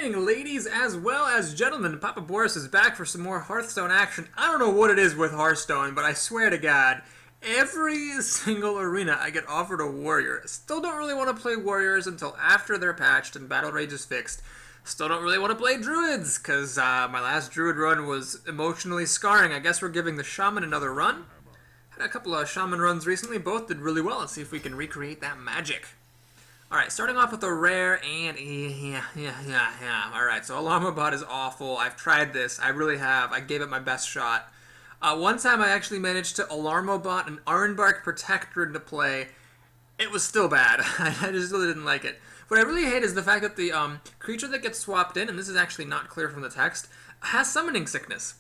evening, ladies as well as gentlemen. Papa Boris is back for some more Hearthstone action. I don't know what it is with Hearthstone, but I swear to God, every single arena I get offered a warrior. Still don't really want to play warriors until after they're patched and battle rage is fixed. Still don't really want to play druids, because my last druid run was emotionally scarring. I guess we're giving the shaman another run. Had a couple of shaman runs recently, both did really well. Let's see if we can recreate that magic. Alright, starting off with a rare and Alright, so Alarmobot is awful. I've tried this. I really have. I gave it my best shot. One time I actually managed to Alarmobot an Ironbark Protector into play. It was still bad. I just really didn't like it. What I really hate is the fact that the creature that gets swapped in, and this is actually not clear from the text, has summoning sickness.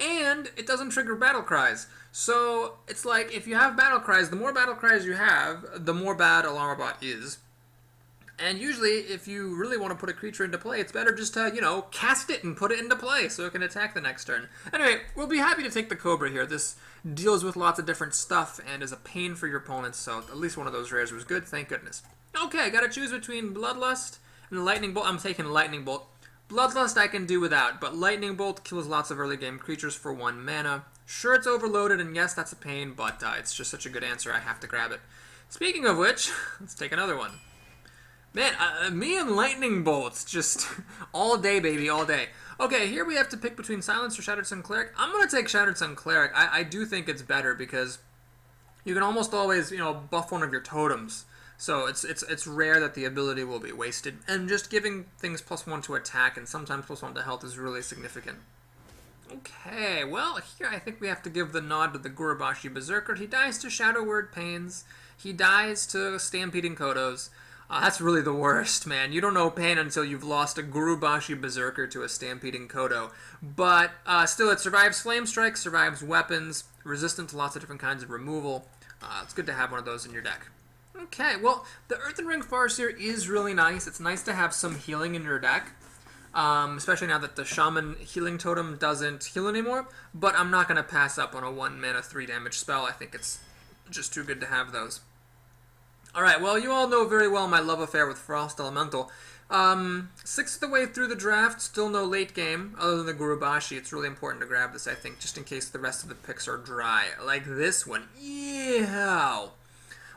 And it doesn't trigger battle cries. So it's like if you have battle cries, the more battle cries you have, the more bad Alarmobot is. And usually, if you really want to put a creature into play, it's better just to, you know, cast it and put it into play so it can attack the next turn. Anyway, we'll be happy to take the Cobra here. This deals with lots of different stuff and is a pain for your opponents, so at least one of those rares was good, thank goodness. Okay, gotta choose between Bloodlust and Lightning Bolt. I'm taking Lightning Bolt. Bloodlust I can do without, but Lightning Bolt kills lots of early game creatures for 1 mana. Sure, it's overloaded, and yes, that's a pain, but it's just such a good answer, I have to grab it. Speaking of which, let's take another one. Man, me and Lightning Bolts, just all day, baby, all day. Okay, here we have to pick between Silence or Shattered Sun Cleric. I'm going to take Shattered Sun Cleric. I do think it's better because you can almost always, you know, buff one of your totems. So it's rare that the ability will be wasted. And just giving things +1 to attack and sometimes +1 to health is really significant. Okay, well, here I think we have to give the nod to the Gurubashi Berserker. He dies to Shadow Word Pains. He dies to Stampeding Kodos. That's really the worst, man. You don't know pain until you've lost a Gurubashi Berserker to a Stampeding Kodo. But still, it survives Flame Strike, survives weapons, resistant to lots of different kinds of removal. It's good to have one of those in your deck. Okay, well, the Earthen Ring Farseer is really nice. It's nice to have some healing in your deck. Especially now that the Shaman Healing Totem doesn't heal anymore. But I'm not going to pass up on a 1 mana 3 damage spell. I think it's just too good to have those. Alright, well, you all know very well my love affair with Frost Elemental. 6th of the way through the draft, still no late game, other than the Gurubashi. It's really important to grab this, I think, just in case the rest of the picks are dry. Like this one. Yeah!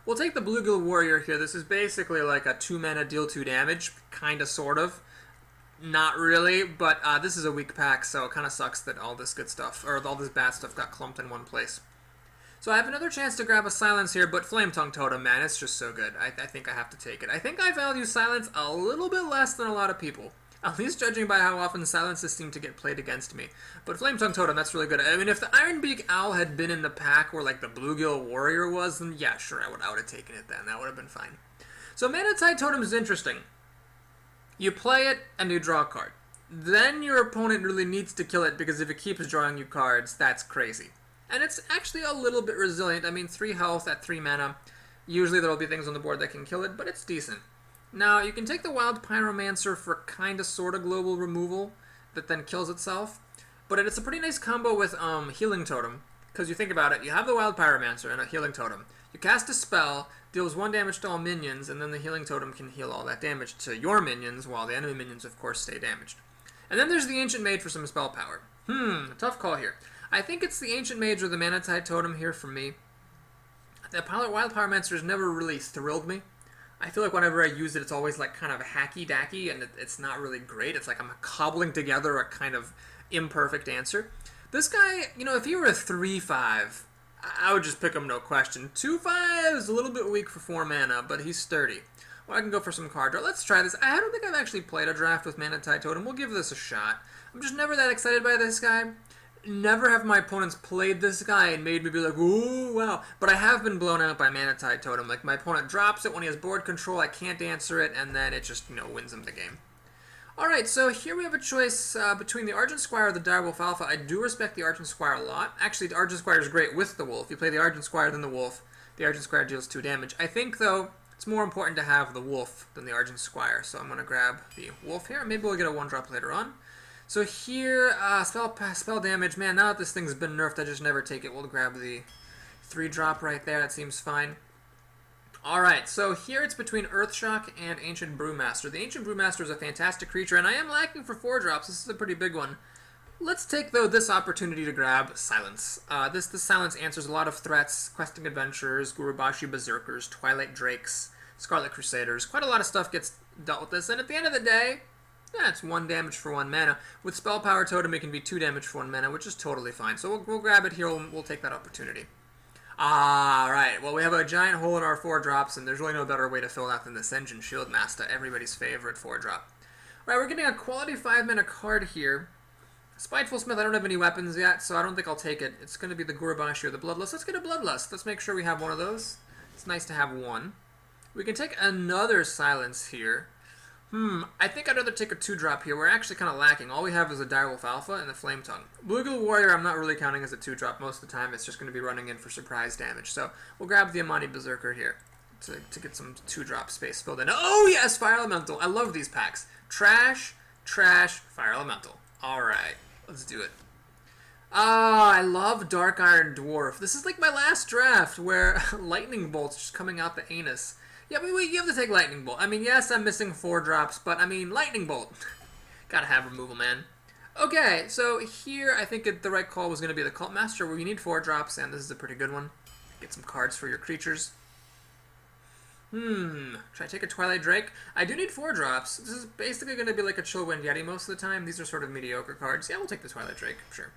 We'll take the Bluegill Warrior here. This is basically like a 2 mana deal 2 damage, kinda, sort of. Not really, but this is a weak pack, so it kind of sucks that all this good stuff, or all this bad stuff got clumped in one place. So I have another chance to grab a Silence here, but Flame Tongue Totem, man, it's just so good. I think I have to take it. I think I value Silence a little bit less than a lot of people. At least judging by how often Silences seem to get played against me. But Flame Tongue Totem, that's really good. I mean, if the Ironbeak Owl had been in the pack where, like, the Bluegill Warrior was, then yeah, sure, I would have taken it then. That would have been fine. So Mana Tide Totem is interesting. You play it, and you draw a card. Then your opponent really needs to kill it, because if it keeps drawing you cards, that's crazy. And it's actually a little bit resilient. I mean, 3 health at 3 mana. Usually there will be things on the board that can kill it, but it's decent. Now, you can take the Wild Pyromancer for kinda sorta global removal that then kills itself. But it's a pretty nice combo with Healing Totem. Because you think about it, you have the Wild Pyromancer and a Healing Totem. You cast a spell, deals 1 damage to all minions, and then the Healing Totem can heal all that damage to your minions, while the enemy minions, of course, stay damaged. And then there's the Ancient Mage for some spell power. Tough call here. I think it's the Ancient Mage or the Mana Tide Totem here for me. The Wild Pyromancer has never really thrilled me. I feel like whenever I use it, it's always like kind of hacky-dacky, and it's not really great. It's like I'm cobbling together a kind of imperfect answer. This guy, you know, if he were a 3/5, I would just pick him, no question. 2/5 is a little bit weak for 4 mana, but he's sturdy. Well, I can go for some card draw. Let's try this. I don't think I've actually played a draft with Mana Tide Totem. We'll give this a shot. I'm just never that excited by this guy. Never have my opponents played this guy and made me be like, ooh, wow. But I have been blown out by Mana Tide Totem. Like, my opponent drops it when he has board control, I can't answer it, and then it just, you know, wins him the game. Alright, so here we have a choice between the Argent Squire or the Direwolf Alpha. I do respect the Argent Squire a lot. Actually, the Argent Squire is great with the Wolf. You play the Argent Squire, then the Wolf. The Argent Squire deals 2 damage. I think, though, it's more important to have the Wolf than the Argent Squire, so I'm going to grab the Wolf here. Maybe we'll get a 1-drop later on. So here, spell damage. Man, now that this thing's been nerfed, I just never take it. We'll grab the 3-drop right there. That seems fine. Alright, so here it's between Earthshock and Ancient Brewmaster. The Ancient Brewmaster is a fantastic creature, and I am lacking for 4 drops. This is a pretty big one. Let's take, though, this opportunity to grab Silence. This Silence answers a lot of threats: Questing Adventurers, Gurubashi Berserkers, Twilight Drakes, Scarlet Crusaders. Quite a lot of stuff gets dealt with this, and at the end of the day, yeah, it's 1 damage for 1 mana. With Spell Power Totem, it can be 2 damage for 1 mana, which is totally fine. So we'll grab it here, we'll take that opportunity. Right. Well, we have a giant hole in our 4 drops, and there's really no better way to fill that than this Engine Shieldmaster, everybody's favorite 4 drop. Alright, we're getting a quality 5 mana card here. Spiteful Smith, I don't have any weapons yet, so I don't think I'll take it. It's going to be the Gurubashi or the Bloodlust. Let's get a Bloodlust. Let's make sure we have one of those. It's nice to have one. We can take another Silence here. I think I'd rather take a 2-drop here. We're actually kind of lacking. All we have is a Direwolf Alpha and the Flame Tongue. Bluegill Warrior I'm not really counting as a 2-drop most of the time. It's just going to be running in for surprise damage. So we'll grab the Amani Berserker here to get some 2-drop space filled in. Oh yes, Fire Elemental. I love these packs. Trash, Trash, Fire Elemental. Alright, let's do it. I love Dark Iron Dwarf. This is like my last draft where Lightning Bolt's just coming out the anus. Yeah, you have to take Lightning Bolt. I mean, yes, I'm missing 4 drops, but I mean, Lightning Bolt. Gotta have removal, man. Okay, so here I think the right call was going to be the Cult Master, where you need 4 drops, and this is a pretty good one. Get some cards for your creatures. Should I take a Twilight Drake? I do need 4 drops. This is basically going to be like a Chillwind Yeti most of the time. These are sort of mediocre cards. Yeah, we'll take the Twilight Drake, sure.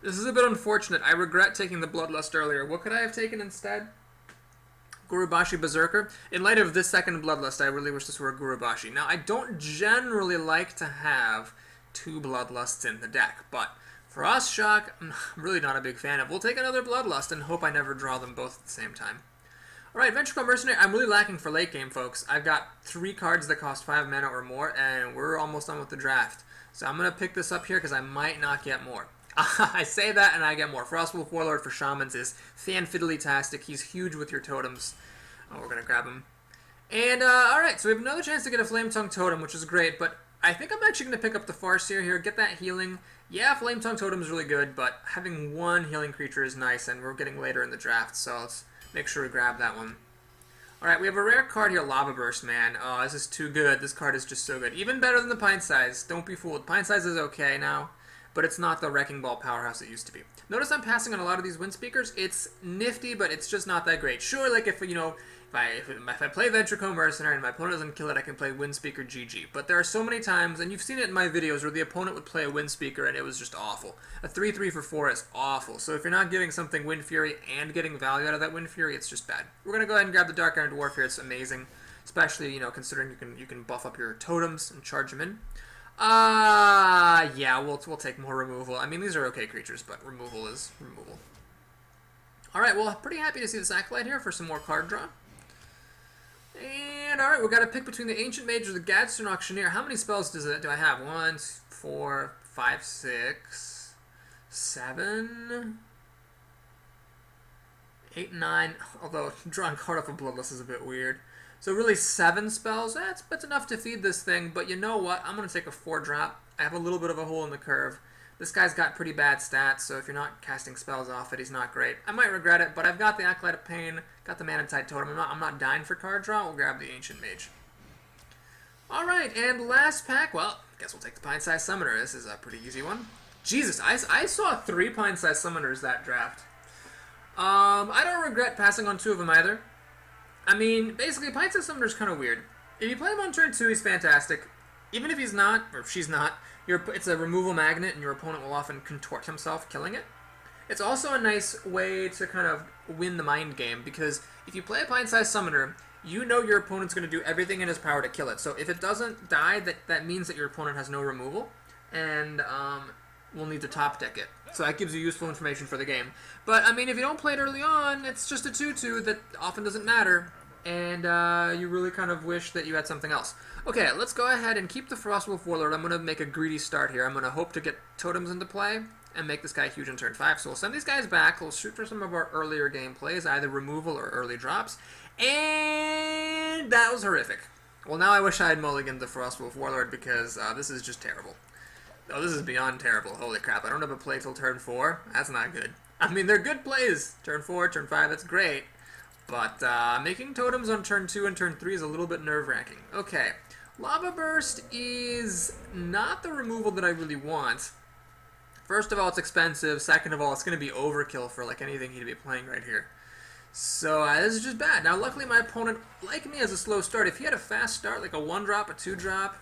This is a bit unfortunate. I regret taking the Bloodlust earlier. What could I have taken instead? Gurubashi Berserker. In light of this second Bloodlust, I really wish this were a Gurubashi. Now, I don't generally like to have 2 Bloodlusts in the deck, but for us, Shock, I'm really not a big fan of. We'll take another Bloodlust and hope I never draw them both at the same time. Alright, Ventricle Mercenary, I'm really lacking for late game, folks. I've got 3 cards that cost 5 mana or more, and we're almost done with the draft. So I'm going to pick this up here because I might not get more. I say that and I get more. Frostwolf Warlord for Shamans is fan-fiddly-tastic. He's huge with your totems. Oh, we're going to grab him. And, alright, so we have another chance to get a Flame Tongue Totem, which is great, but I think I'm actually going to pick up the Farseer here, get that healing. Yeah, Flame Tongue Totem is really good, but having 1 healing creature is nice, and we're getting later in the draft, so let's make sure we grab that one. Alright, we have a rare card here, Lava Burst, man. Oh, this is too good. This card is just so good. Even better than the Pint Size. Don't be fooled. Pint Size is okay now, but it's not the Wrecking Ball powerhouse it used to be. Notice I'm passing on a lot of these Wind Speakers. It's nifty, but it's just not that great. Sure, like if, you know, if I play Ventricle Mercenary and my opponent doesn't kill it, I can play Wind Speaker GG. But there are so many times, and you've seen it in my videos, where the opponent would play a Wind Speaker and it was just awful. A 3/3 for 4 is awful. So if you're not getting something Wind Fury and getting value out of that Wind Fury, it's just bad. We're going to go ahead and grab the Dark Iron Dwarf here. It's amazing. Especially, you know, considering you can buff up your totems and charge them in. Yeah, we'll take more removal. I mean, these are okay creatures, but removal is removal. Alright, well, pretty happy to see this Acolyte here for some more card draw. And, alright, we've got to pick between the Ancient Mage or the Gadsden Auctioneer. How many spells do I have? 1, 4, 5, 6, 7, 8, 9. Although, drawing card off a Bloodlust is a bit weird. So really 7 spells, that's enough to feed this thing, but you know what? I'm going to take a 4-drop. I have a little bit of a hole in the curve. This guy's got pretty bad stats, so if you're not casting spells off it, he's not great. I might regret it, but I've got the Acolyte of Pain, got the Manatide Totem. I'm not dying for card draw. We'll grab the Ancient Mage. Alright, and last pack, well, guess we'll take the Pint-Sized Summoner. This is a pretty easy one. Jesus, I saw 3 Pint-Sized Summoners that draft. I don't regret passing on 2 of them either. I mean, basically, Pint-Sized Summoner is kind of weird. If you play him on turn 2, he's fantastic. Even if he's not, or if she's not, it's a removal magnet, and your opponent will often contort himself, killing it. It's also a nice way to kind of win the mind game, because if you play a Pint-Sized Summoner, you know your opponent's going to do everything in his power to kill it. So if it doesn't die, that means that your opponent has no removal, and will need to top deck it. So that gives you useful information for the game. But, I mean, if you don't play it early on, it's just a 2/2 that often doesn't matter, and you really kind of wish that you had something else. Okay, let's go ahead and keep the Frostwolf Warlord. I'm going to make a greedy start here. I'm going to hope to get totems into play and make this guy huge in turn 5. So we'll send these guys back. We'll shoot for some of our earlier game plays, either removal or early drops. And that was horrific. Well, now I wish I had mulliganed the Frostwolf Warlord, because this is just terrible. Oh, this is beyond terrible. Holy crap, I don't have a play till turn 4. That's not good. I mean, they're good plays. Turn 4, turn 5, that's great. But making totems on turn 2 and turn 3 is a little bit nerve-wracking. Okay, Lava Burst is not the removal that I really want. First of all, it's expensive. Second of all, it's going to be overkill for like anything he'd be playing right here. So this is just bad. Now, luckily, my opponent, like me, has a slow start. If he had a fast start, like a 1-drop, a 2-drop,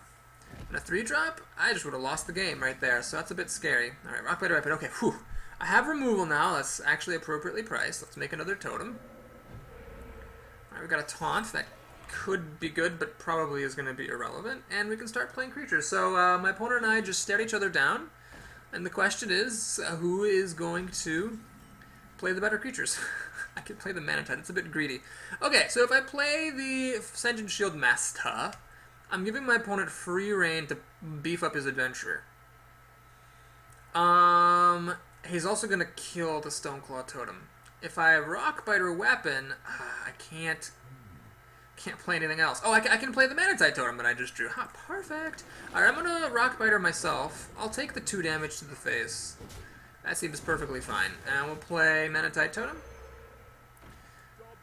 and a 3-drop, I just would have lost the game right there. So that's a bit scary. All right, Rock Biter, Rapid. Okay, whew. I have removal now. That's actually appropriately priced. Let's make another totem. All right, we got a taunt that could be good, but probably is going to be irrelevant. And we can start playing creatures. So my opponent and I just stared each other down. And the question is, who is going to play the better creatures? I could play the Manatide. It's a bit greedy. Okay, so if I play the Sentient Shield Master, I'm giving my opponent free reign to beef up his adventurer. He's also going to kill the Stoneclaw Totem. If I Rock Biter Weapon, I can't play anything else. Oh, I can play the Manatide Totem that I just drew. Ha, perfect. Alright, I'm going to Rock Biter myself. I'll take the 2 damage to the face. That seems perfectly fine. And we'll play Manatide Totem.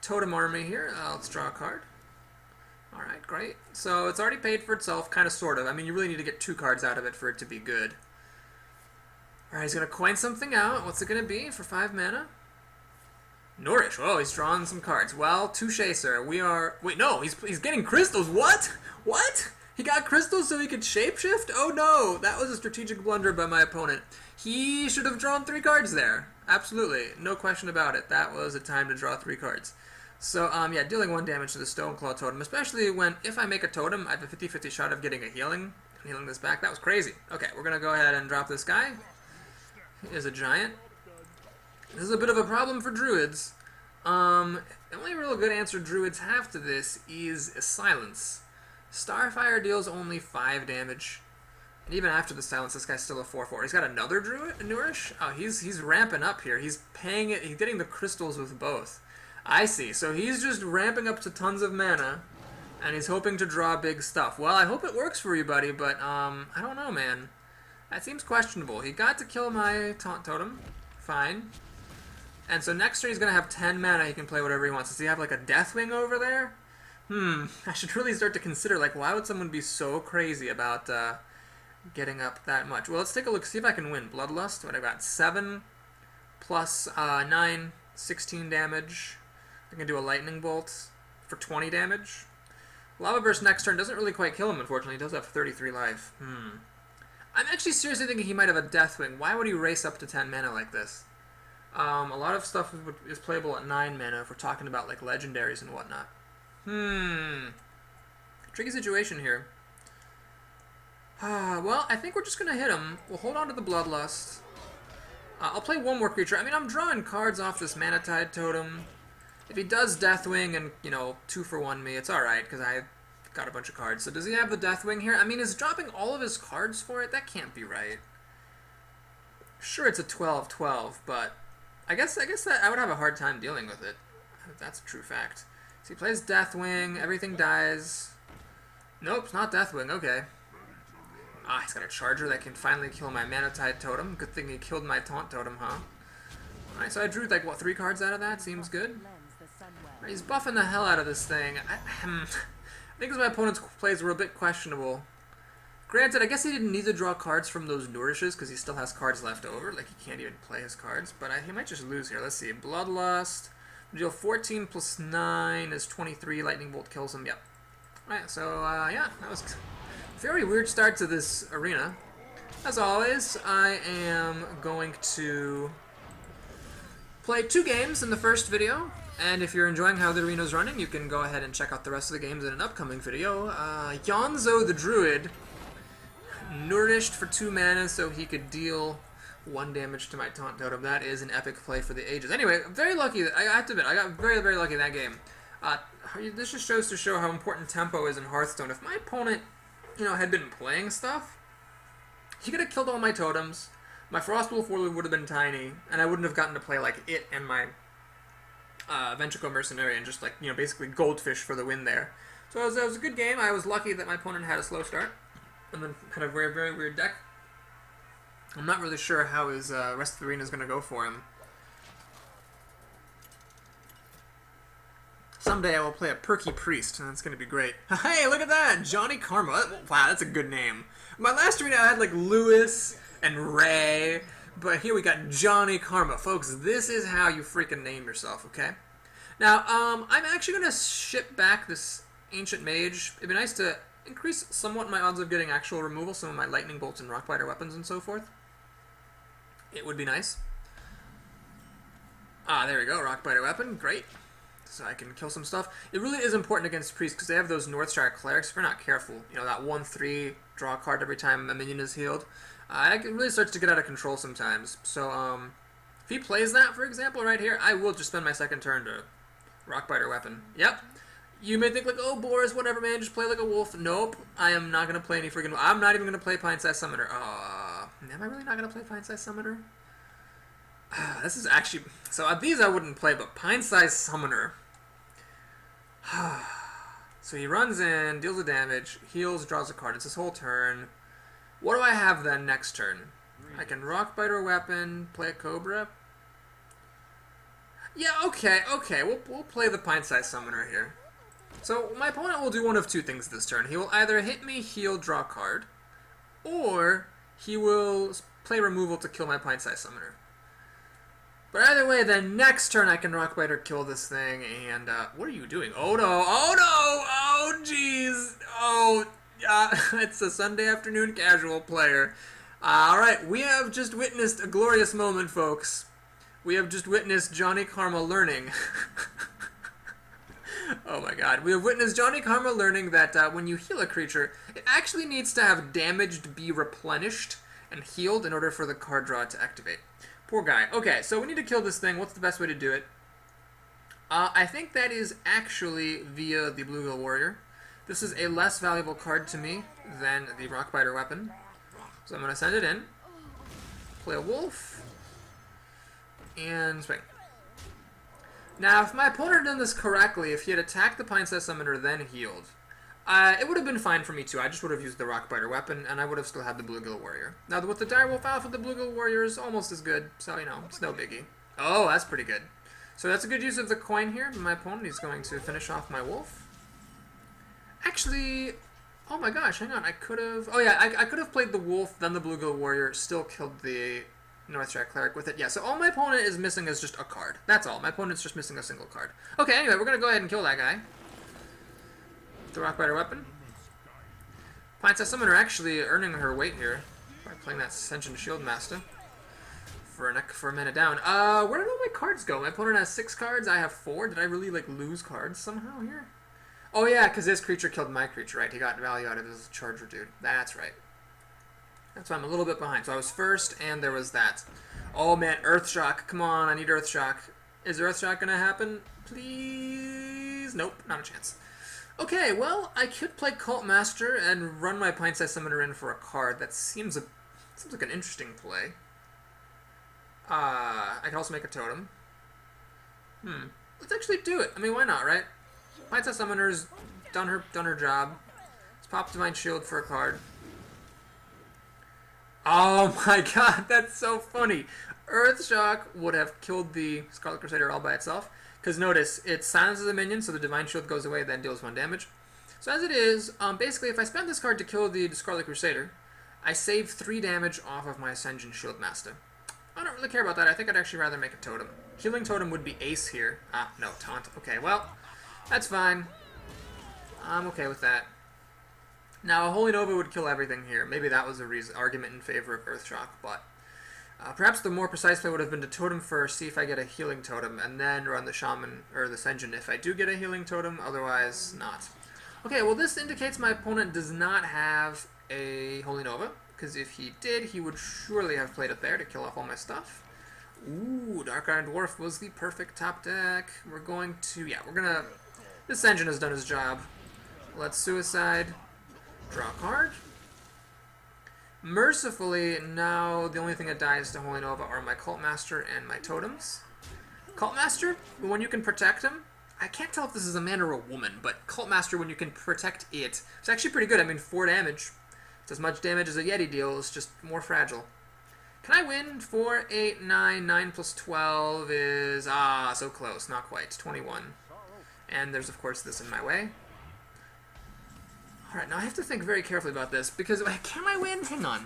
Totem Army here. Let's draw a card. Alright, great. So it's already paid for itself, kind of, sort of. I mean, you really need to get 2 cards out of it for it to be good. Alright, he's going to coin something out. What's it going to be for 5 mana? Nourish. Oh, he's drawing some cards. Well, touche, sir. We are... Wait, no, he's getting crystals. What? What? He got crystals so he could shapeshift? Oh, no. That was a strategic blunder by my opponent. He should have drawn 3 cards there. Absolutely. No question about it. That was a time to draw 3 cards. So, yeah, dealing 1 damage to the Stoneclaw Totem, especially when, if I make a totem, I have a 50-50 shot of getting a healing this back. That was crazy. Okay, we're going to go ahead and drop this guy. He is a giant. This is a bit of a problem for druids. The only real good answer druids have to this is silence. Starfire deals only 5 damage. And even after the silence, this guy's still a 4/4. He's got another druid, Nourish. Oh, he's ramping up here. He's paying it. He's getting the crystals with both. I see. So he's just ramping up to tons of mana, and he's hoping to draw big stuff. Well, I hope it works for you, buddy, but I don't know, man. That seems questionable. He got to kill my Taunt Totem. Fine. And so next turn he's going to have 10 mana. He can play whatever he wants. Does he have like a Deathwing over there? I should really start to consider, like, why would someone be so crazy about getting up that much? Well, let's take a look, see if I can win. Bloodlust, what I got? 7 plus 9, 16 damage. I can do a Lightning Bolt for 20 damage. Lava Burst next turn doesn't really quite kill him, unfortunately. He does have 33 life. I'm actually seriously thinking he might have a Deathwing. Why would he race up to 10 mana like this? A lot of stuff is playable at 9 mana if we're talking about like legendaries and whatnot. Tricky situation here. Well, I think we're just going to hit him. We'll hold on to the Bloodlust. I'll play one more creature. I mean, I'm drawing cards off this Manatide Totem. If he does Deathwing and, you know, 2-for-1 me, it's alright, because I got a bunch of cards. So does he have the Deathwing here? I mean, is dropping all of his cards for it? That can't be right. Sure, it's a 12/12, but I guess that I would have a hard time dealing with it. That's a true fact. So he plays Deathwing, everything dies. Nope, it's not Deathwing, okay. He's got a Charger that can finally kill my Manatide Totem. Good thing he killed my Taunt Totem, huh? Alright, so I drew, like, what, 3 cards out of that? Seems good. Right, he's buffing the hell out of this thing. I think my opponent's plays were a bit questionable. Granted, I guess he didn't need to draw cards from those Nourishes, because he still has cards left over. Like, he can't even play his cards. But he might just lose here. Let's see. Bloodlust. Deal 14 plus 9 is 23. Lightning Bolt kills him. Yep. Alright, so, yeah. That was a very weird start to this arena. As always, I am going to play 2 games in the first video. And if you're enjoying how the arena's running, you can go ahead and check out the rest of the games in an upcoming video. Yonzo the Druid nourished for 2 mana so he could deal 1 damage to my Taunt Totem. That is an epic play for the ages. Anyway, very lucky. I have to admit, I got very, very lucky in that game. This just shows to show how important tempo is in Hearthstone. If my opponent, you know, had been playing stuff, he could have killed all my totems. My Frostwolf Warlord would have been tiny, and I wouldn't have gotten to play like it and my Ventricle Mercenary and just, like, you know, basically Goldfish for the win there. So it was a good game. I was lucky that my opponent had a slow start and then had a very, very weird deck. I'm not really sure how his rest of the arena is going to go for him. Someday I will play a perky priest, and that's going to be great. Hey, look at that! Johnny Karma. Wow, that's a good name. My last arena I had like Lewis and Ray, but here we got Johnny Karma. Folks, this is how you freaking name yourself, okay? Now, I'm actually going to ship back this Ancient Mage. It'd be nice to increase somewhat my odds of getting actual removal, some of my lightning bolts and rockbiter weapons and so forth. It would be nice. Ah, there we go, rockbiter weapon, great. So I can kill some stuff. It really is important against priests because they have those Northshire clerics. If you're not careful, you know, that 1/3 draw a card every time a minion is healed. It really starts to get out of control sometimes. So, if he plays that, for example, right here, I will just spend my second turn to rockbiter weapon. Yep. You may think like, oh, Boris, whatever, man, just play like a wolf. Nope, I am not going to play any freaking... I'm not even going to play Pint-Sized Summoner. Am I really not going to play Pint-Sized Summoner? This is actually... So these I wouldn't play, but Pint-Sized Summoner. So he runs in, deals the damage, heals, draws a card. It's his whole turn. What do I have then next turn? I can rockbiter weapon, play a Cobra. Yeah, okay. We'll play the Pint-Sized Summoner here. So my opponent will do one of two things this turn. He will either hit me, heal, draw a card, or he will play removal to kill my Pint-Sized Summoner. But either way, then next turn I can rockbiter kill this thing, and what are you doing? Oh no! Oh no! Oh jeez! Oh, it's a Sunday afternoon casual player. Alright, we have just witnessed a glorious moment, folks. We have just witnessed Johnny Karma learning. Oh my god. We have witnessed Johnny Karma learning that when you heal a creature, it actually needs to have damaged be replenished and healed in order for the card draw to activate. Poor guy. Okay, so we need to kill this thing. What's the best way to do it? I think that is actually via the Bluegill Warrior. This is a less valuable card to me than the rockbiter weapon. So I'm going to send it in, play a wolf, and swing. Now, if my opponent had done this correctly, if he had attacked the Pint-Sized Summoner, then healed, it would have been fine for me too. I just would have used the rockbiter weapon, and I would have still had the Bluegill Warrior. Now, with the Direwolf Alpha, the Bluegill Warrior is almost as good, so, you know, it's no biggie. Oh, that's pretty good. So that's a good use of the coin here. My opponent is going to finish off my wolf. Actually, oh my gosh, hang on, I could have... Oh yeah, I could have played the wolf, then the Bluegill Warrior, still killed the Northshire Cleric with it. Yeah, so all my opponent is missing is just a card. That's all. My opponent's just missing a single card. Okay, anyway, we're going to go ahead and kill that guy. The rockbiter weapon. Pint-Sized Summoner actually earning her weight here by playing that Ascension Shield Master for a mana down. Where did all my cards go? My opponent has 6 cards, I have 4. Did I really, like, lose cards somehow here? Oh yeah, because his creature killed my creature, right? He got value out of his Charger dude. That's right. That's why I'm a little bit behind. So I was first, and there was that. Oh man, Earthshock. Come on, I need Earthshock. Is Earthshock going to happen? Please? Nope, not a chance. Okay, well, I could play Cult Master and run my Pint-Sized Summoner in for a card. That seems like an interesting play. I can also make a totem. Let's actually do it. I mean, why not, right? Pint-Sized Summoner's done her job. Let's pop Divine Shield for a card. Oh my god, that's so funny. Earthshock would have killed the Scarlet Crusader all by itself. Because notice, it silences a minion, so the Divine Shield goes away, then deals 1 damage. So as it is, basically if I spend this card to kill the Scarlet Crusader, I save 3 damage off of my Ascension Shield Master. I don't really care about that. I think I'd actually rather make a totem. Healing Totem would be Ace here. No, Taunt. Okay, well, that's fine. I'm okay with that. Now, a Holy Nova would kill everything here. Maybe that was a argument in favor of Earthshock, but perhaps the more precise play would have been to totem first, see if I get a healing totem, and then run the Shaman, or the Senjin if I do get a healing totem, otherwise not. Okay, well this indicates my opponent does not have a Holy Nova, because if he did, he would surely have played it there to kill off all my stuff. Ooh, Dark Iron Dwarf was the perfect top deck. We're going to, yeah, we're gonna, this Senjin has done his job. Let's Suicide. Draw a card. Mercifully, now the only thing that dies to Holy Nova are my Cult Master and my totems. Cult Master, when you can protect him, I can't tell if this is a man or a woman, but Cult Master, when you can protect it, it's actually pretty good. I mean, 4 damage. It's as much damage as a Yeti deals, just more fragile. Can I win? 4, 8, 9, 9 plus 12 is, so close, not quite, 21. And there's, of course, this in my way. Alright, now I have to think very carefully about this, because can I win? Hang on.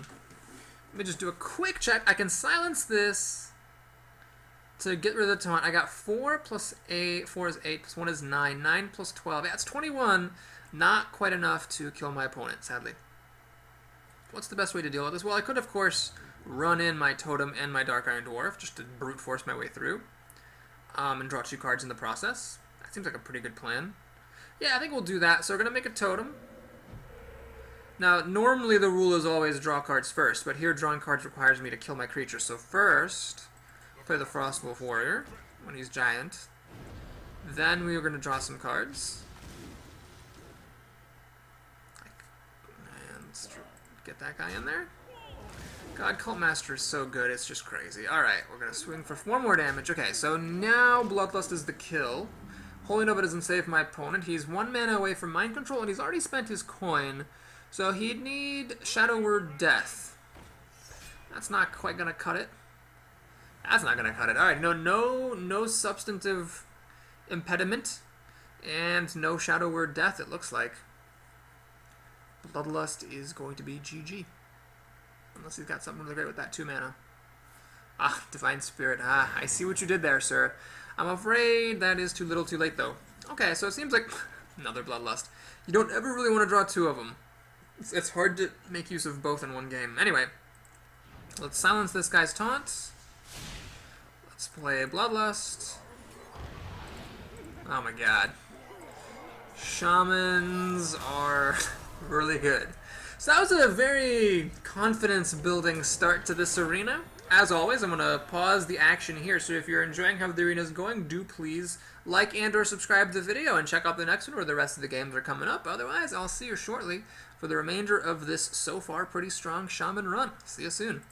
Let me just do a quick check. I can silence this to get rid of the taunt. I got 4 plus 8. 4 is 8 plus 1 is 9. 9 plus 12. Yeah, it's 21. Not quite enough to kill my opponent, sadly. What's the best way to deal with this? Well, I could, of course, run in my Totem and my Dark Iron Dwarf, just to brute force my way through, and draw 2 cards in the process. That seems like a pretty good plan. Yeah, I think we'll do that. So we're going to make a Totem. Now, normally the rule is always draw cards first, but here drawing cards requires me to kill my creature. So first, play the Frostwolf Warrior when he's giant. Then we are going to draw some cards. And get that guy in there. God, Cult Master is so good, it's just crazy. Alright, we're going to swing for 4 more damage. Okay, so now Bloodlust is the kill. Holy Nova doesn't save my opponent. He's 1 mana away from Mind Control, and he's already spent his coin. So he'd need Shadow Word Death. That's not quite going to cut it. That's not going to cut it. Alright, no substantive impediment. And no Shadow Word Death, it looks like. Bloodlust is going to be GG. Unless he's got something really great with that 2 mana. Ah, Divine Spirit. Ah, I see what you did there, sir. I'm afraid that is too little too late, though. Okay, so it seems like another Bloodlust. You don't ever really want to draw 2 of them. It's hard to make use of both in one game. Anyway, let's silence this guy's taunt. Let's play Bloodlust. Oh my god. Shamans are really good. So that was a very confidence-building start to this arena. As always, I'm going to pause the action here, so if you're enjoying how the arena is going, do please like and or subscribe to the video and check out the next one where the rest of the games are coming up. Otherwise, I'll see you shortly for the remainder of this so far pretty strong Shaman run. See you soon.